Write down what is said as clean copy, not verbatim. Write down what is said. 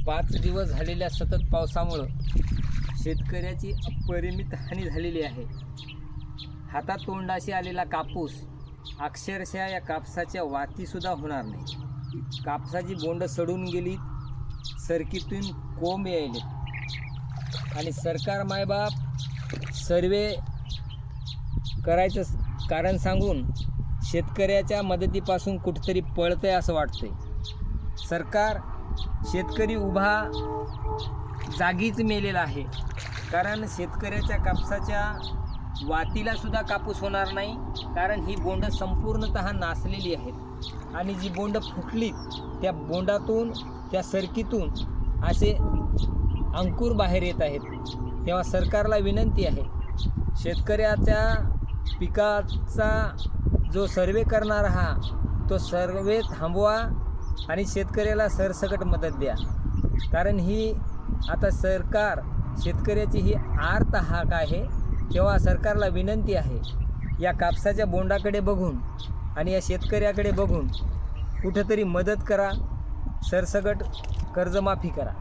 5 दिवस झालेल्या सतत पावसामुळं शेतकऱ्याची अपरिमित हानी झालेली आहे. हातात तोंडाशी आलेला कापूस अक्षरशः या कापसाच्या वातीसुद्धा होणार नाही. कापसाची बोंड सडून गेली, सरकीतून कोंब यायले आणि सरकार मायबाप सर्वे करायचं कारण सांगून शेतकऱ्याच्या मदतीपासून कुठेतरी पळतंय असं वाटतंय. सरकार शेतकरी उभा जागीच मेलेला आहे. कारण शेतकऱ्याच्या कापसाच्या वातीला सुद्धा कापूस होणार नाही, कारण ही बोंड संपूर्णतः नासलेली आहेत आणि जी बोंड फुटली त्या बोंडातून त्या सरकीतून असे अंकुर बाहेर येत आहेत. तेव्हा सरकारला विनंती आहे, शेतकऱ्याच्या पिकाचा जो सर्वे करणार हा तो सर्वे थांबवा आणि शेतकऱ्याला सरसकट मदत द्या. कारण ही आता सरकार शेतकऱ्याची ही आर्त हाक आहे. तेव्हा सरकारला विनंती आहे, या कापसाच्या बोंडाकडे बघून आणि या शेतकऱ्याकडे बघून कुठंतरी मदत करा, सरसकट कर्जमाफी करा.